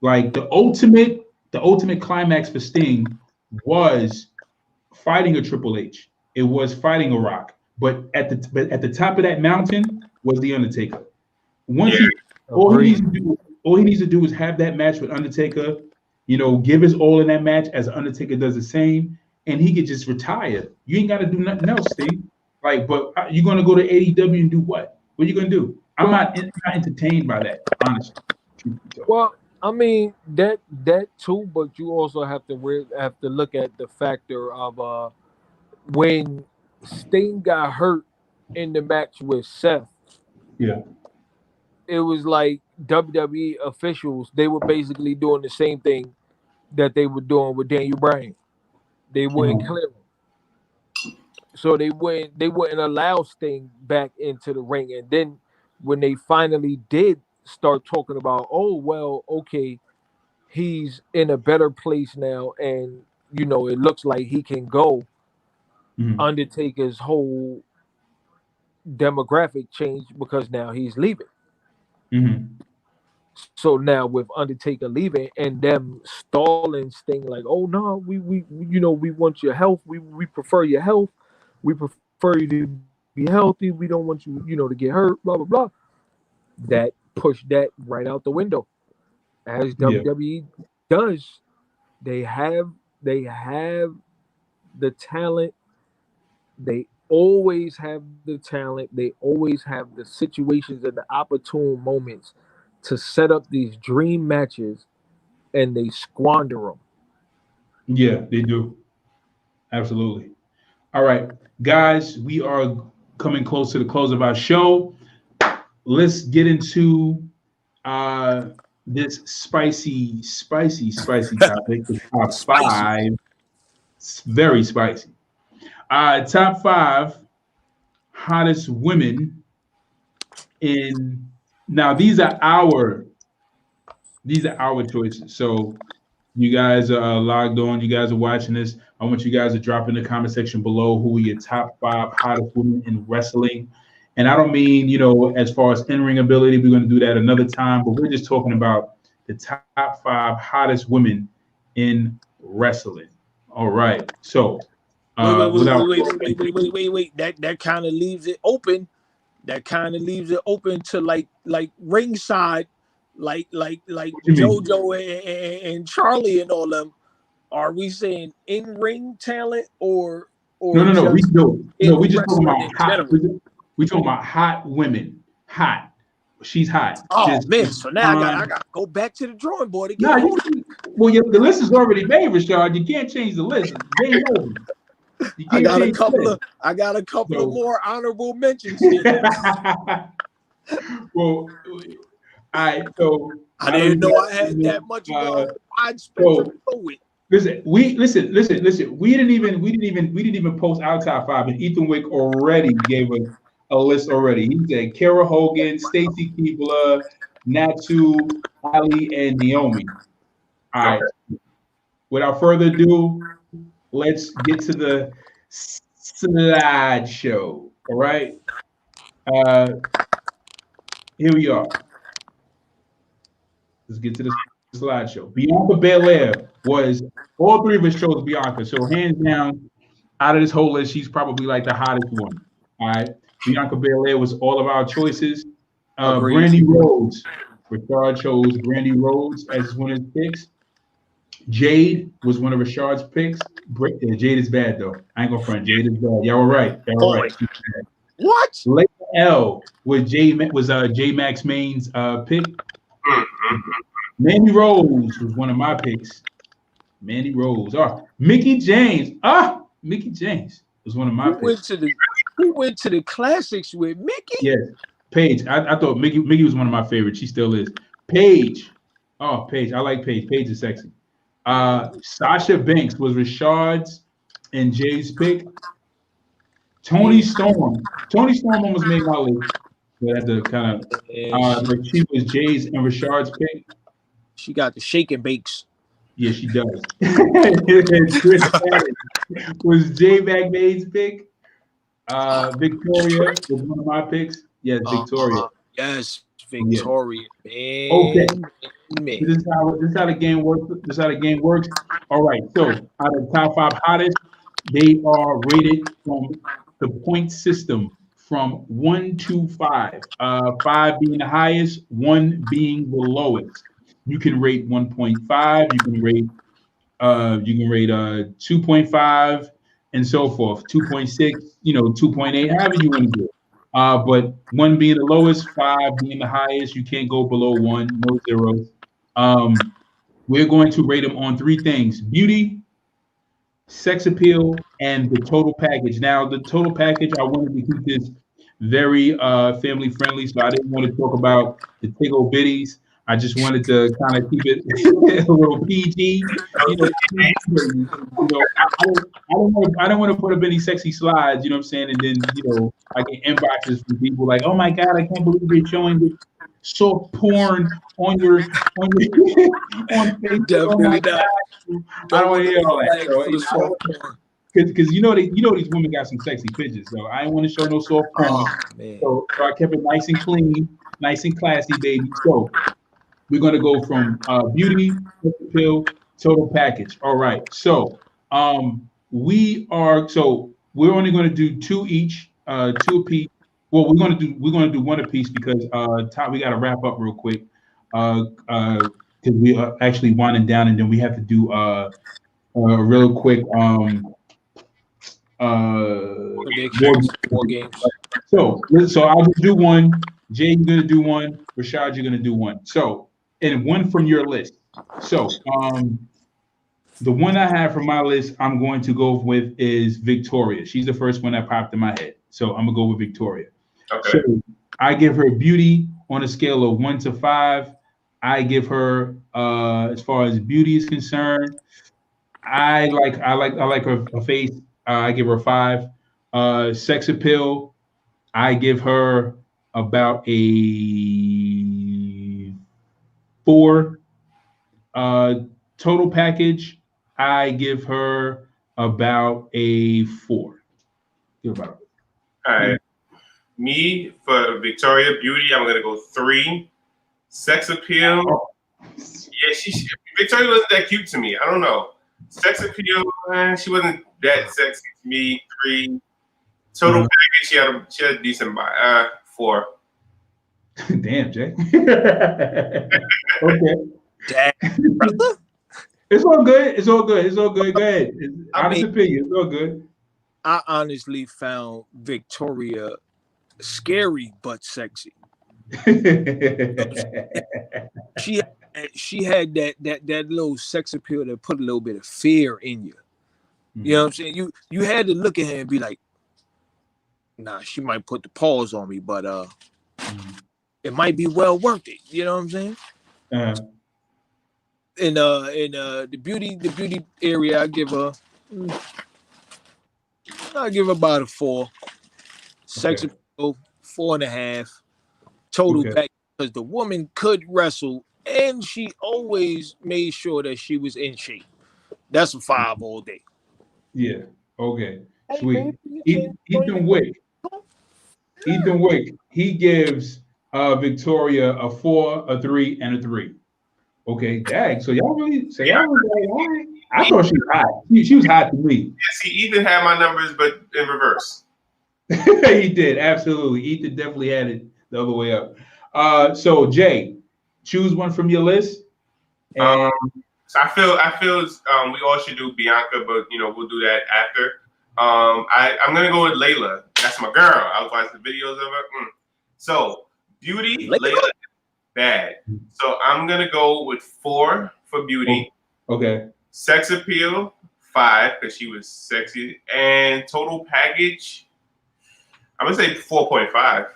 Like the ultimate climax for Sting was fighting a Triple H. It was fighting a Rock. But at the top of that mountain was the Undertaker. All he needs to do is have that match with Undertaker, give his all in that match as Undertaker does the same, and he could just retire. You ain't got to do nothing else, Sting. Like, but you're gonna go to AEW and do what? What are you gonna do? I'm not entertained by that, honestly. Well, I mean that too, but you also have to look at the factor of when Sting got hurt in the match with Seth. Yeah, it was like WWE officials. They were basically doing the same thing that they were doing with Daniel Bryan. They wouldn't clear him. So they wouldn't allow Sting back into the ring. And then when they finally did start talking about, oh, well, okay, he's in a better place now, and it looks like he can go, Undertaker's whole demographic changed because now he's leaving. So now with Undertaker leaving and them stalling Sting, like, oh no, we want your health. We prefer your health. We prefer you to be healthy. We don't want you, to get hurt, blah, blah, blah. That pushed that right out the window. As WWE does, they have the talent. They always have the talent. They always have the situations and the opportune moments to set up these dream matches, and they squander them. Yeah, they do. Absolutely. All right, guys, we are coming close to the close of our show. Let's get into this spicy topic. Top five. It's very spicy. Top five hottest women in. Now these are our choices. So you guys are logged on. You guys are watching this. I want you guys to drop in the comment section below who are your top five hottest women in wrestling. And I don't mean, as far as in-ring ability, we're going to do that another time, but we're just talking about, the top 5 hottest women in wrestling. All right. So wait. That kind of leaves it open. That kind of leaves it open to like ringside, like JoJo and Charlie and all them. Are we saying in ring talent or no. We just we just talking about hot. general? We talking about hot women. Hot. She's hot. Oh man! So now I got to go back to the drawing board again. The list is already made, Rashad. You can't change the list. Game over. I got a couple of more honorable mentions here. Well, I didn't know I had that much wide spectrum to go with. Listen. We didn't even post our top 5, and Ethan Wick already gave us a list already. He said Kara Hogan, Stacy Keibler, Natsu, Ali, and Naomi. All right. Without further ado, let's get to the slideshow. All right. Here we are. Let's get to the slideshow. Bianca Belair was, all 3 of us chose Bianca. So hands down, out of this whole list, she's probably like the hottest one. All right. Bianca Belair was all of our choices. Brandy Rhodes. Rashard chose Brandy Rhodes as one of his picks. Jade was one of Rashard's picks. Jade is bad though. I ain't gonna front. Jade is bad. Y'all were right. What? Layla L was J Max Main's pick. Mandy Rose was one of my picks. Mandy Rose. Mickey James. Mickey James was one of my picks. Who went to the classics with Mickey? Yes. Paige. I thought Mickey was one of my favorites. She still is. Paige. Oh, Paige. I like Paige. Paige is sexy. Sasha Banks was Rashad's and Jay's pick. Toni Storm. Toni Storm almost made my list. So that's the kind of but she was Jay's and Rashad's pick. She got the shake and bakes. Yeah, she does. Chris was Jay McMahon's pick. Victoria was one of my picks. Yes, Victoria. Yes, Victoria. Yeah. Okay. This is how the game works. All right. So out of the top 5 hottest, they are rated from the point system from 1 to 5. 5 being the highest, 1 being the lowest. You can rate 1.5. You can rate 2.5 and so forth. 2.6. 2.8. However you want to do it. But 1 being the lowest, 5 being the highest. You can't go below 1. No zeros. We're going to rate them on 3 things: beauty, sex appeal, and the total package. Now, the total package, I wanted to keep this very family friendly, so I didn't want to talk about the tiggle bitties. I just wanted to kind of keep it a little PG. I don't want to put up any sexy slides, you know what I'm saying? And then, I get inboxes from people like, "Oh my God, I can't believe you're showing this soft porn on Facebook." Definitely not. I don't want to hear all that. Because these women got some sexy pictures, so I didn't want to show no soft porn. So I kept it nice and clean, nice and classy, baby. So we're going to go from beauty, appeal, total package. All right. So we're only going to do 2 each, 2 apiece. Well, we're going to do 1 apiece because we got to wrap up real quick because we are actually winding down, and then we have to do a real quick more games. So I'll just do 1. Jay, you're gonna do 1. Rashad, you're gonna do 1. So, and 1 from your list. So, the one I have from my list, I'm going to go with is Victoria. She's the first one that popped in my head. So I'm gonna go with Victoria. Okay. So I give her beauty on a scale of 1 to 5. I give her, as far as beauty is concerned, I like her face. I give her 5. Sex appeal, I give her about a 4. Total package, I give her about a 4. All right. Me, for Victoria Beauty, I'm going to go 3. Sex appeal. Yeah, Victoria wasn't that cute to me. I don't know. Sex appeal, she wasn't that sexy to me. 3. Total package, she had a decent 4. Damn, Jay. Okay. Damn, brother. It's all good. It's all good. It's all good. Go ahead. Honest mean, opinion. It's all good. I honestly found Victoria scary but sexy. She had that little sex appeal that put a little bit of fear in you. You know what I'm saying? You had to look at her and be like, nah, she might put the paws on me, but it might be well worth it. You know what I'm saying? In the beauty area, I give her about a 4. Sex appeal 4.5. Total package, because the woman could wrestle and she always made sure that she was in shape. That's a 5 all day. Yeah. Okay. Sweet. Ethan Wick. He gives Victoria a 4, a 3, and a 3. Okay, dang. So y'all really say y'all was like, all right. I thought she was hot. She was hot to me. Yeah, see, Ethan had my numbers, but in reverse. He did, absolutely. Ethan definitely had it the other way up. So Jay, choose one from your list. So I feel we all should do Bianca, but we'll do that after. I'm gonna go with Layla. That's my girl. I was watching the videos of her. So beauty, Layla, bad. So I'm gonna go with 4 for beauty. Okay. Sex appeal 5 because she was sexy, and total package, I'm gonna say 4.5.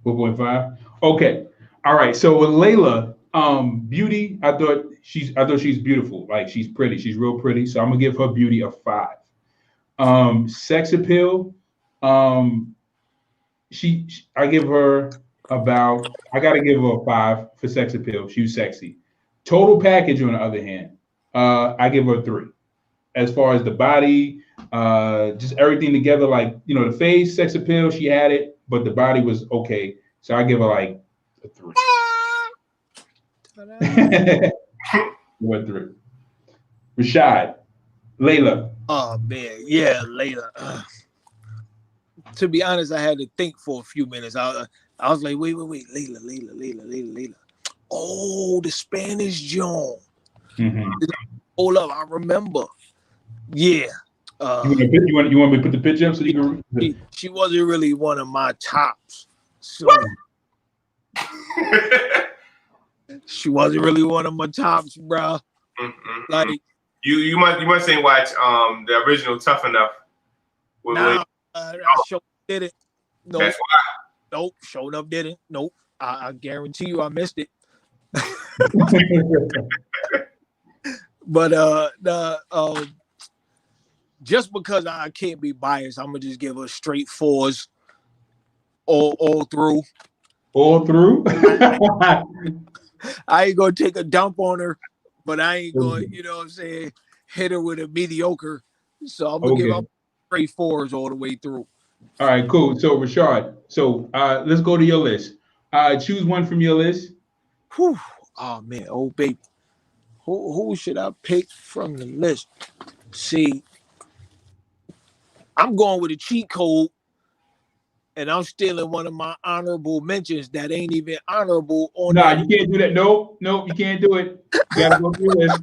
4.5. Okay. All right. So with Layla, beauty, I thought she's beautiful. Like she's pretty. She's real pretty. So I'm gonna give her beauty a 5. Sex appeal, I give her I gotta give her a 5 for sex appeal. She was sexy. Total package, on the other hand, I give her a 3. As far as the body, just everything together, like the face, sex appeal, she had it, but the body was okay. So I give her like a 3. What 3? Rashad, Layla. Oh man, yeah, Layla. To be honest, I had to think for a few minutes. I was like, wait, Layla. Oh, the Spanish Joan. Hold up, I remember. Yeah. You want me to put the picture up so you can? She wasn't really one of my tops. So she wasn't really one of my tops, bro. Like you must say watch the original Tough Enough. I sure didn't. Nope. That's why. Nope. Showed up didn't. Nope. I guarantee you I missed it. But just because I can't be biased, I'm gonna just give her straight 4s all through. All through? I ain't gonna take a dump on her, but I ain't gonna, hit her with a mediocre. So I'm gonna give her straight 4s all the way through. All right, cool. So Rashad, let's go to your list. Choose one from your list. Whew. Oh man, oh baby. Who should I pick from the list? See, I'm going with a cheat code, and I'm stealing one of my honorable mentions that ain't even honorable on. Nah, you can't do that. Nope, you can't do it. You gotta go through your list.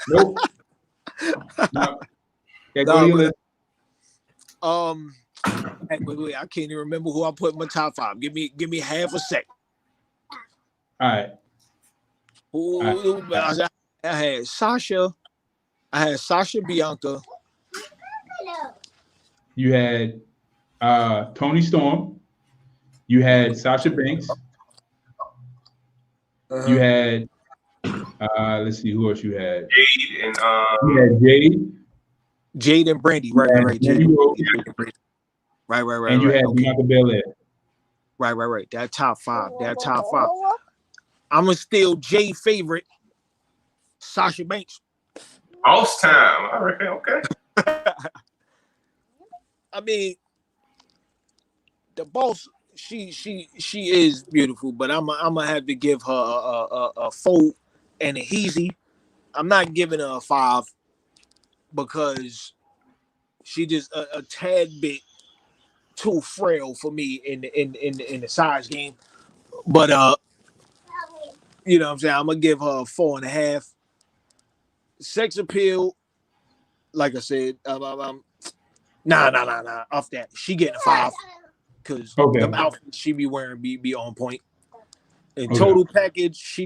Nope. No. Yeah, go to your list. Wait, I can't even remember who I put in my top 5. Give me half a sec. All right. I had Sasha. I had Sasha Bianca. You had Toni Storm. You had Sasha Banks. You had let's see who else you had. Jade and you had Jade and Brandy. Right. Jade. Right. And you had Bianca Belair. Right. That top 5. I'm gonna steal Jay's favorite, Sasha Banks. Boss time. I reckon. Okay. I mean, the boss, she is beautiful, but I'm gonna have to give her a 4 and a heezy. I'm not giving her a 5 because she just a tad bit too frail for me in the size game. But you know what I'm saying? I'm gonna give her a 4.5. Sex appeal, like I said, nah. Off that, she getting a 5 because the outfits she be wearing be on point. And total package, she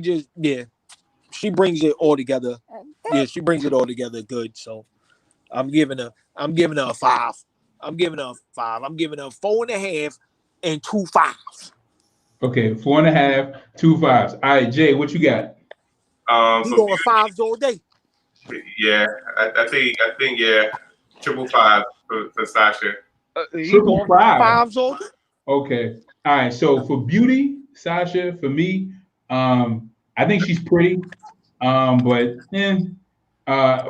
brings it all together. Yeah, she brings it all together good. So I'm giving her a 5. I'm giving her a 5. I'm giving her 4.5 and 2 5s. Okay, 4.5, 2 5s. All right, Jay, what you got? You going 5s all day? Yeah, I think yeah, 555 for Sasha. You going 5s all day? Okay. All right. So for beauty, Sasha, for me, I think she's pretty. But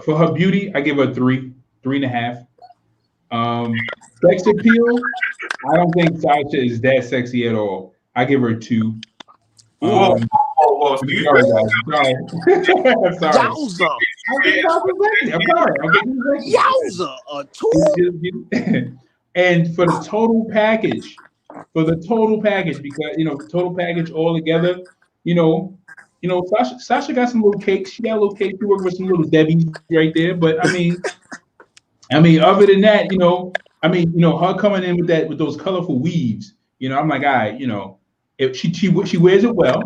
for her beauty, I give her 3.5. Sex appeal, I don't think Sasha is that sexy at all. I give her 2. Whoa, I'm sorry, guys. I'm sorry. Yowza. I'm sorry. Yowza, a 2. And for the total package, because total package all together, Sasha got some little cakes. She got a little cake. She worked with some little Debbie's right there. But I mean, other than that, her coming in with those colorful weaves, I'm like, all right, if she wears it well,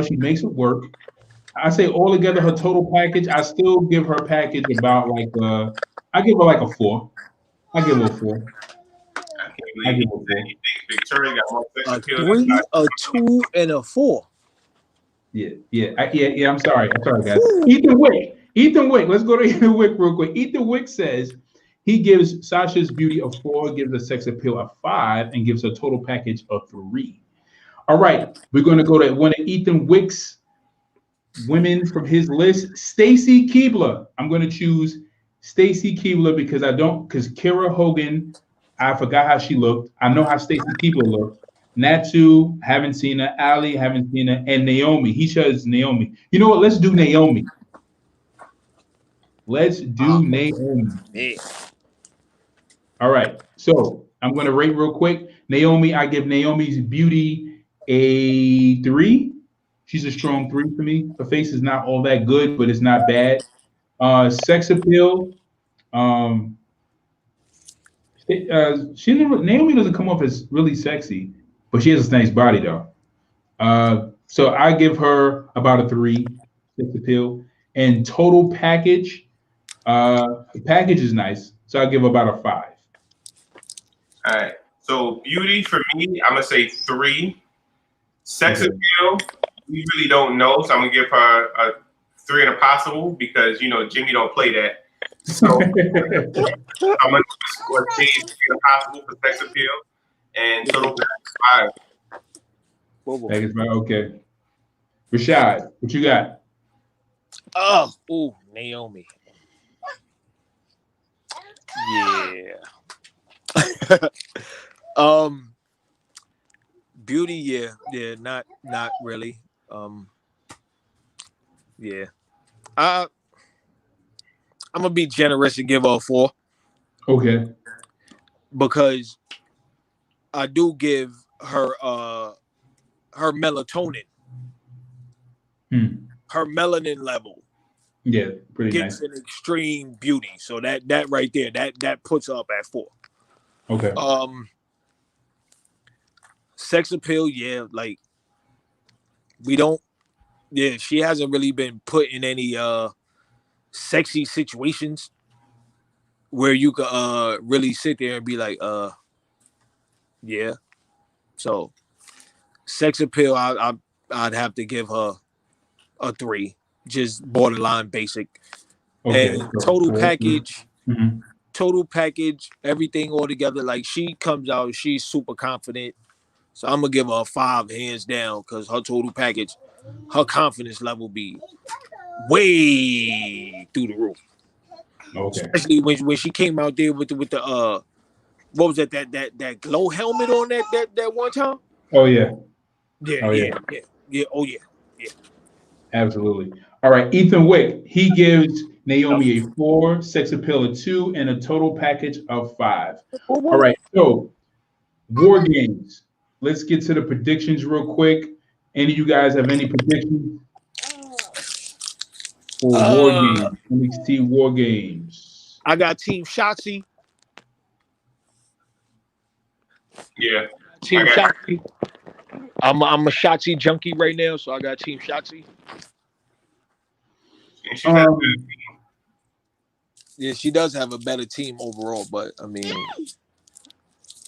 she makes it work. I say all together, her total package, I still give her package about I give her like a 4. I give her a 4. Victoria got more a 3, a 2, and a 4. Yeah. I'm sorry, guys. Ethan Wick. Let's go to Ethan Wick real quick. Ethan Wick says he gives Sasha's beauty a 4, gives her sex appeal a 5, and gives her total package a 3. All right, we're going to go to one of Ethan Wick's women from his list, Stacy Keibler. I'm going to choose Stacy Keibler because Kira Hogan, I forgot how she looked. I know how Stacy Keibler looked. Natsu, haven't seen her. Ali, haven't seen her. And Naomi. He says Naomi. You know what? Let's do Naomi. Naomi. Yeah. All right. So I'm going to rate real quick. Naomi, I give Naomi's beauty a 3. She's a strong 3 for me. Her face is not all that good, but it's not bad. Sex appeal. Naomi doesn't come off as really sexy, but she has a nice body though. So I give her about a 3 sex appeal. And total package, the package is nice, so I give her about a 5. All right. So beauty for me, I'm gonna say 3. Sex appeal, we really don't know, so I'm gonna give her a 3 and a possible because Jimmy don't play that. So I'm gonna score 3 and possible for sex appeal, and total package 5. Package 5, okay. Rashad, what you got? Naomi. Yeah. Beauty, yeah, not really. Yeah. I'm gonna be generous and give her a 4. Okay. Because I do give her her melatonin. Her melanin level. Yeah, pretty gives nice. An extreme beauty. So that right there, that puts her up at 4. Okay. Sex appeal, yeah, like she hasn't really been put in any sexy situations where you could really sit there and be like, yeah. So sex appeal, I'd have to give her a 3, just borderline basic. Okay. And total package, total package, everything all together. Like she comes out, she's super confident. So I'm gonna give her a 5 hands down because her total package, her confidence level be way through the roof. Okay. Especially when she came out there with the what was that glow helmet on that one time? Oh yeah. Yeah. Oh yeah. Absolutely. All right, Ethan Wick. He gives Naomi a 4, sex appeal a 2, and a total package of 5. All right, so War Games. Let's get to the predictions real quick. Any of you guys have any predictions for War Games? NXT War Games. I got Team Shotzi. Yeah. Team Shotzi. I'm a Shotzi junkie right now, so I got Team Shotzi. Yeah, she does have a better team overall, but I mean,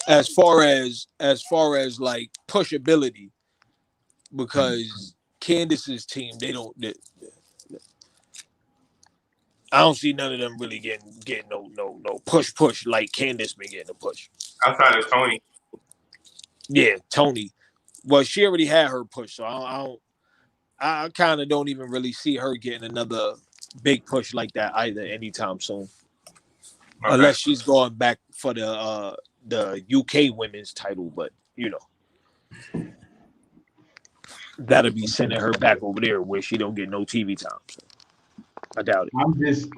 as far as like pushability, because Candice's team, I don't see none of them really getting no push like Candice been getting a push. Outside of Tony. Yeah, Tony. Well, she already had her push, so I kind of don't even really see her getting another big push like that either anytime soon. Okay. Unless she's going back for the UK women's title, but you know, that'll be sending her back over there where she don't get no TV time. So I doubt it.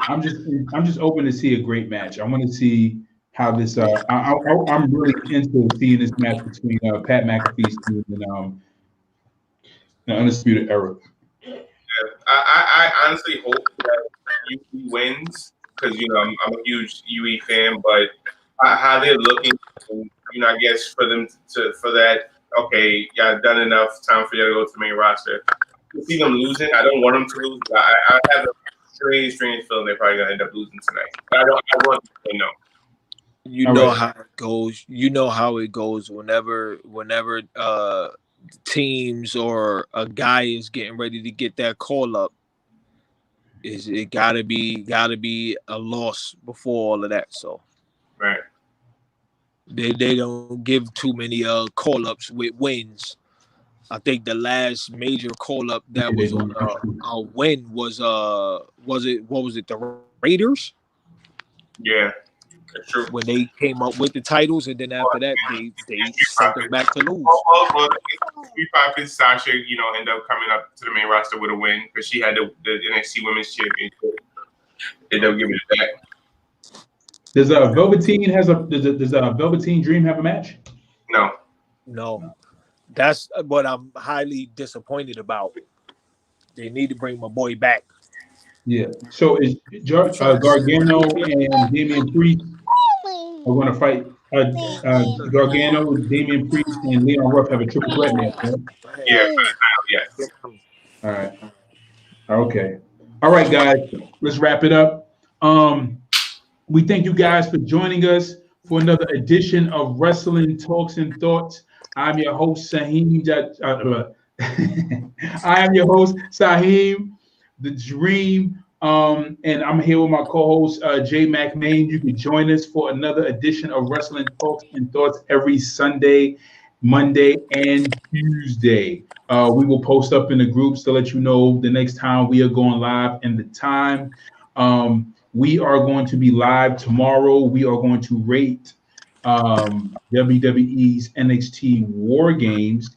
I'm just open to see a great match. I want to see how this. I'm really into seeing this match between Pat McAfee's team and the Undisputed Era. Yeah, I honestly hope that UE wins because you know I'm a huge UE fan, but how they're looking, you know, I guess for them for that. Okay, y'all done enough. Time for you to go to the main roster. To see them losing, I don't want them to lose. But I have a strange feeling they're probably gonna end up losing tonight. But I want them to know. You know how it goes. You know how it goes whenever teams or a guy is getting ready to get that call up. It gotta be a loss before all of that. So right. They don't give too many call ups with wins. I think the last major call up that was on a win was the Raiders? Yeah, that's true. When they came up with the titles, and then after that they sent them back to lose. Well, Sasha, you know, ended up coming up to the main roster with a win because she had the NXT Women's Championship. They ended up giving it back. Does Velveteen Dream have a match? No. That's what I'm highly disappointed about. They need to bring my boy back. Yeah. So is Gargano and Damian Priest are going to fight? Gargano, Damian Priest, and Leon Ruff have a triple threat match, right? Yeah. All right. Okay. All right, guys. Let's wrap it up. We thank you guys for joining us for another edition of Wrestling Talks and Thoughts. I'm your host, Saheem. I am your host, Saheem, the Dream. And I'm here with my co-host, Jay McMahon. You can join us for another edition of Wrestling Talks and Thoughts every Sunday, Monday, and Tuesday. We will post up in the groups to let you know the next time we are going live and the time. We are going to be live tomorrow. We are going to rate WWE's NXT War Games.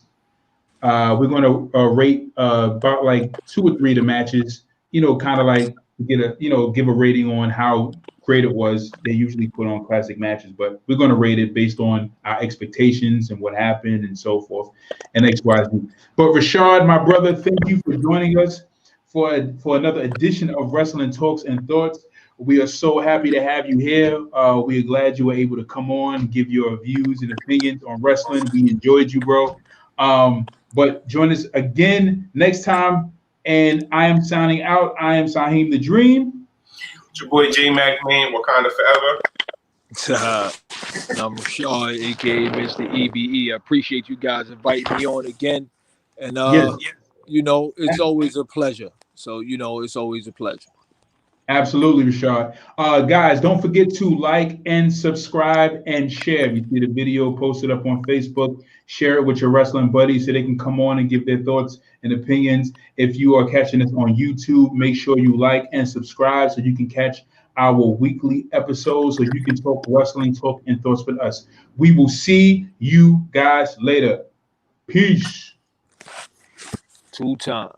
We're going to rate about like 2 or 3 of the matches, you know, kind of like give a rating on how great it was. They usually put on classic matches, but we're going to rate it based on our expectations and what happened and so forth and XYZ. But Rashad, my brother, thank you for joining us for another edition of Wrestling Talks and Thoughts. We are so happy to have you here. We are glad you were able to come on, give your views and opinions on wrestling. We enjoyed you, bro. But join us again next time. And I am signing out. I am Saheem the Dream. It's your boy Jay McMahon, Wakanda Forever. I'm Rashad, aka Mr. EBE. I appreciate you guys inviting me on again. And you know, it's always a pleasure. So, you know, it's always a pleasure. Absolutely, Rashad. Guys, don't forget to like and subscribe and share. If you see the video posted up on Facebook, share it with your wrestling buddies so they can come on and give their thoughts and opinions. If you are catching this on YouTube, make sure you like and subscribe so you can catch our weekly episodes so you can talk wrestling, talk, and thoughts with us. We will see you guys later. Peace. 2 times.